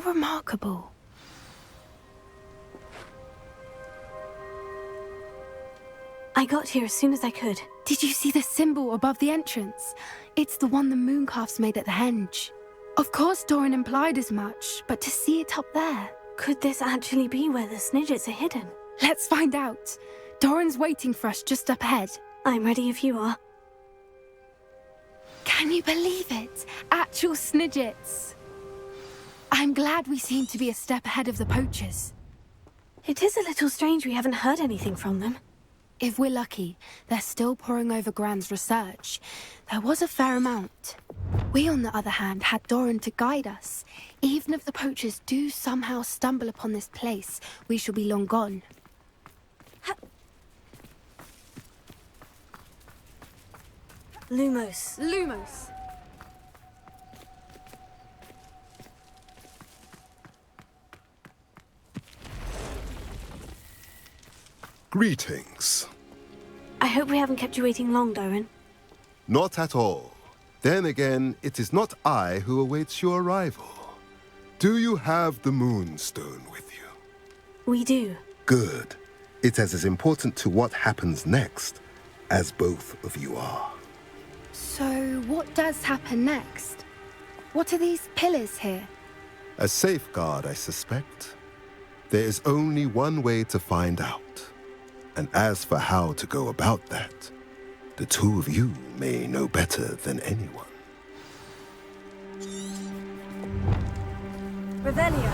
How remarkable. I got here as soon as I could. Did you see the symbol above the entrance? It's the one the mooncalfs made at the henge. Of course Doran implied as much, but to see it up there... Could this actually be where the Snidgets are hidden? Let's find out. Doran's waiting for us just up ahead. I'm ready if you are. Can you believe it? Actual Snidgets. I'm glad we seem to be a step ahead of the poachers. It is a little strange we haven't heard anything from them. If we're lucky, they're still poring over Gran's research. There was a fair amount. We, on the other hand, had Doran to guide us. Even if the poachers do somehow stumble upon this place, we shall be long gone. Lumos. Lumos! Greetings. I hope we haven't kept you waiting long, Doran. Not at all. Then again, it is not I who awaits your arrival. Do you have the Moonstone with you? We do. Good. It is as important to what happens next as both of you are. So, what does happen next? What are these pillars here? A safeguard, I suspect. There is only one way to find out. And as for how to go about that, the two of you may know better than anyone. Revelio.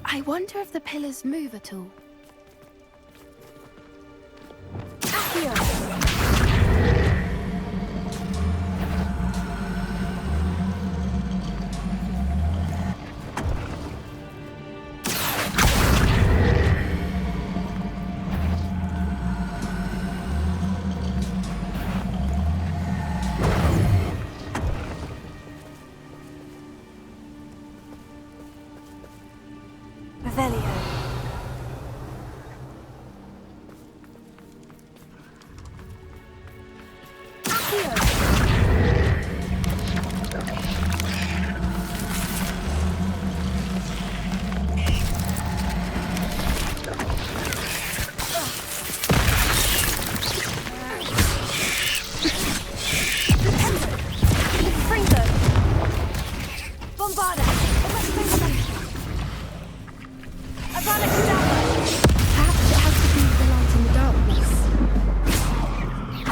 I wonder if the pillars move at all. Revelio. Perhaps it has to do with the light in the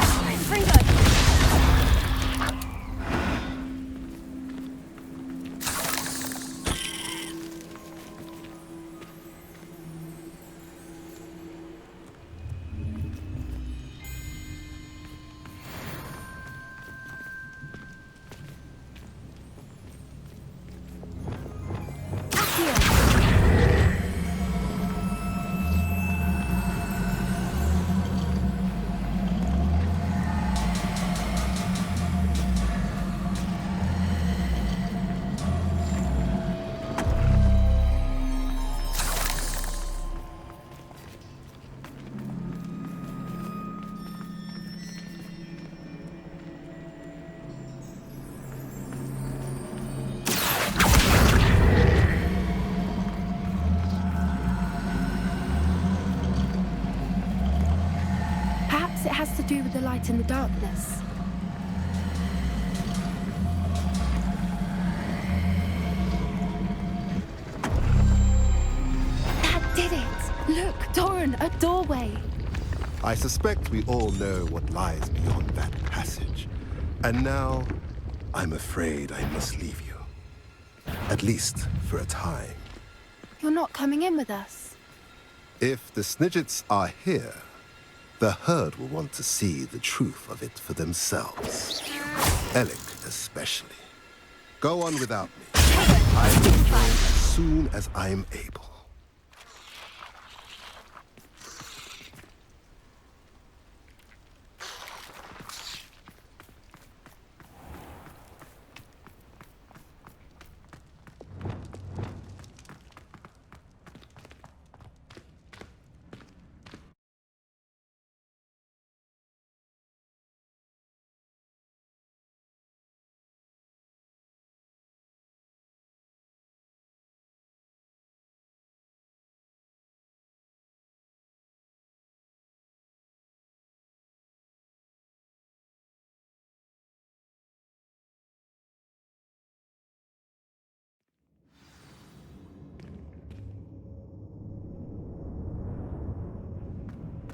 darkness. Perhaps it has to do with the light in the darkness. That did it! Look, Doran, a doorway! I suspect we all know what lies beyond that passage. And now, I'm afraid I must leave you. At least for a time. You're not coming in with us. If the Snidgets are here, the herd will want to see the truth of it for themselves. Alec especially. Go on without me. I will return as soon as I am able.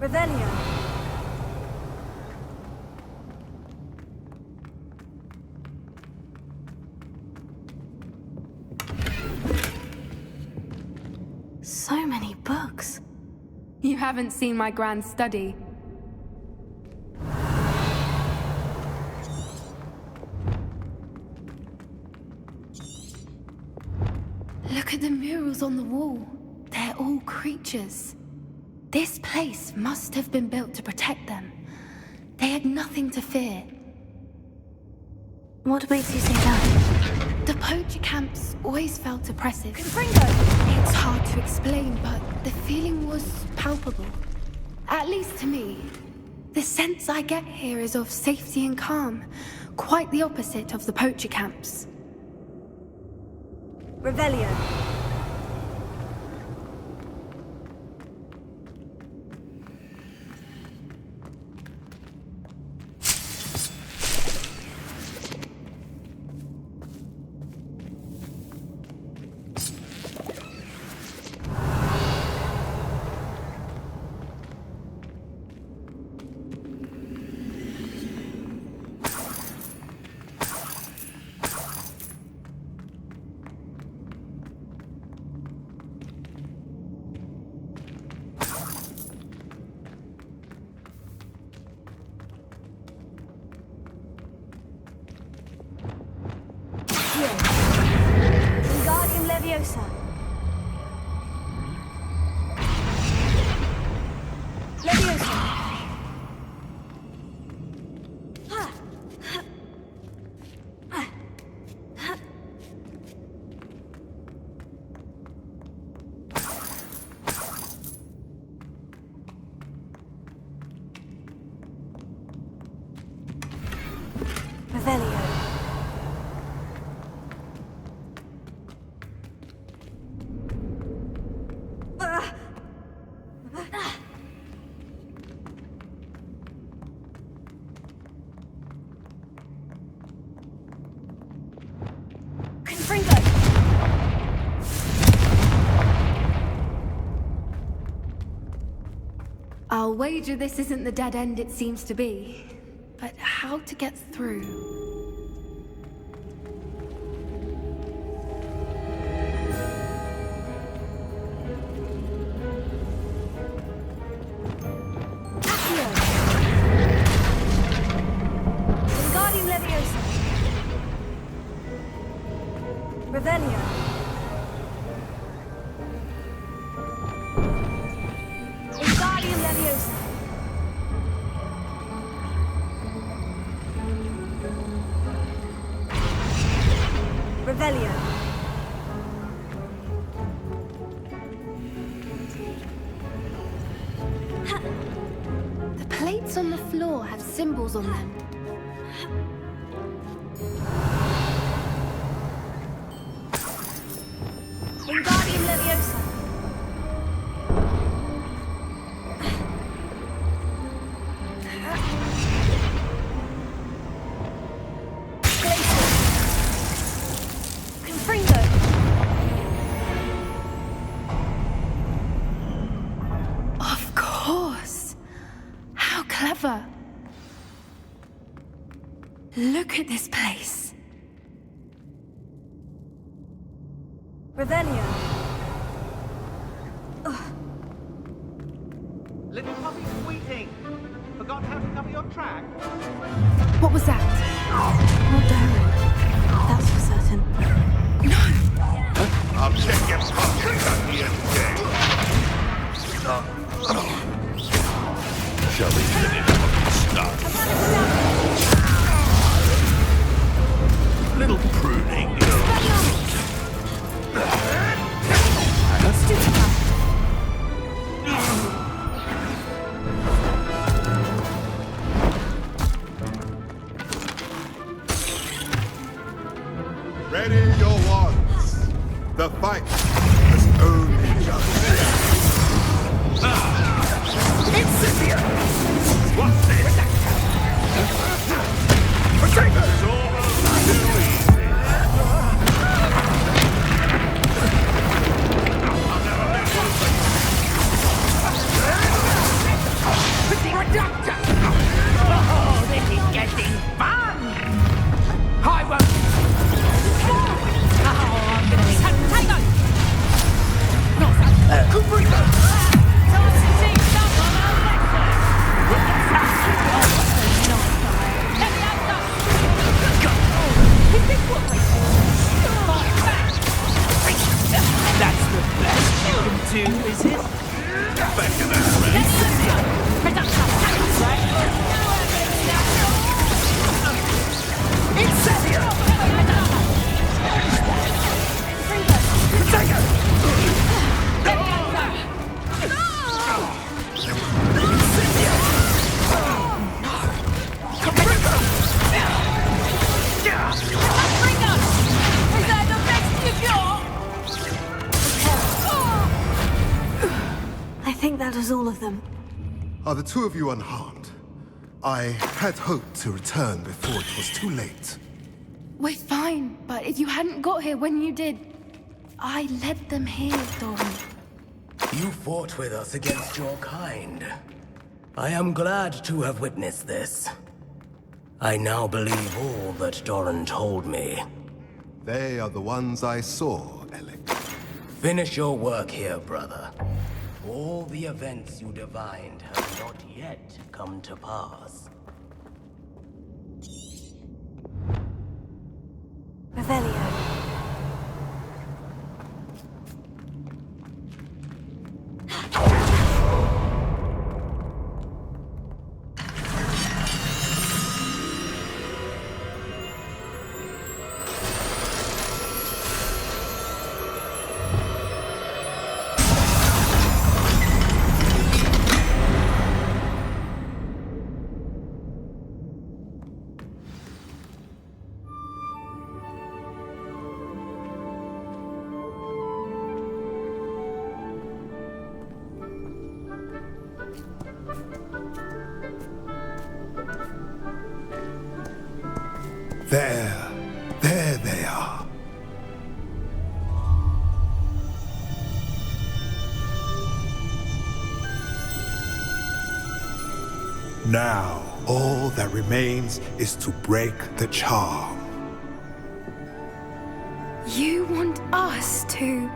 Revelio. So many books. You haven't seen my grand study. Look at the murals on the wall. They're all creatures. This place must have been built to protect them. They had nothing to fear. What makes you say that? The poacher camps always felt oppressive. Confringo! It's hard to explain, but the feeling was palpable. At least to me. The sense I get here is of safety and calm. Quite the opposite of the poacher camps. Revelio. Wingardium Leviosa. Leviosa. Revelio. Confringo! I'll wager this isn't the dead end it seems to be. But how to get through? Accio! Wingardium Leviosa. Revelio. Wingardium Leviosa. Revelio. The plates on the floor have symbols on them. Wingardium Leviosa. Confringo. Of course! How clever! Look at this place. Revelio. Little puppy squeaking. Forgot how to cover your track? What was that? Not daring. That's for certain. I'll check your pockets at the end of the day. Shall we finish what we started? Little pruning, Ready your wands. The fight has only just Incipient! What's this? Protect us all too easy. I'll never let you How does all of them? Are the two of you unharmed? I had hoped to return before it was too late. We're fine, but if you hadn't got here when you did, I led them here, Doran. You fought with us against your kind. I am glad to have witnessed this. I now believe all that Doran told me. They are the ones I saw, Alec. Finish your work here, brother. All the events you divined have not yet come to pass. Revelio. There they are. Now, all that remains is to break the charm. You want us to...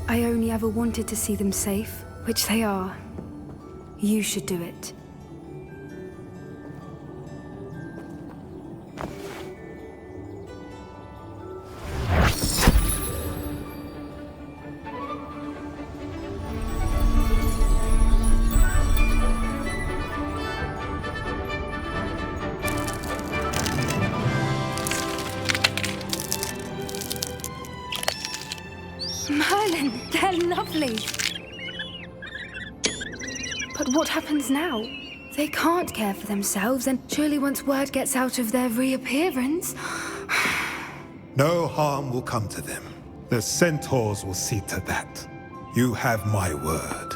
I only ever wanted to see them safe, which they are. You should do it. Merlin, they're lovely. But what happens now? They can't care for themselves, and surely once word gets out of their reappearance... No harm will come to them. The centaurs will see to that. You have my word.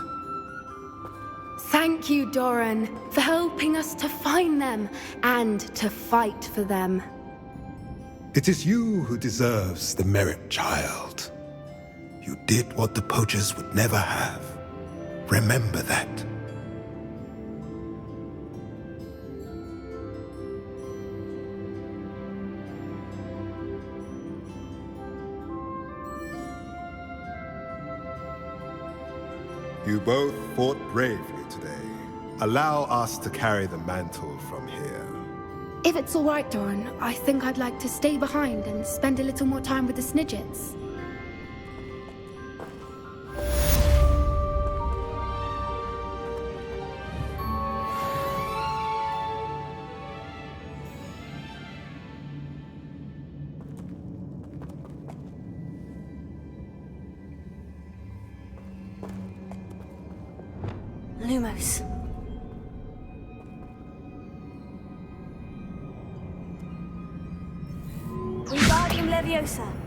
Thank you, Doran, for helping us to find them and to fight for them. It is you who deserves the merit, child. You did what the poachers would never have. Remember that. You both fought bravely today. Allow us to carry the mantle from here. If it's all right, Doran, I think I'd like to stay behind and spend a little more time with the Snidgets. Lumos. Wingardium Leviosa.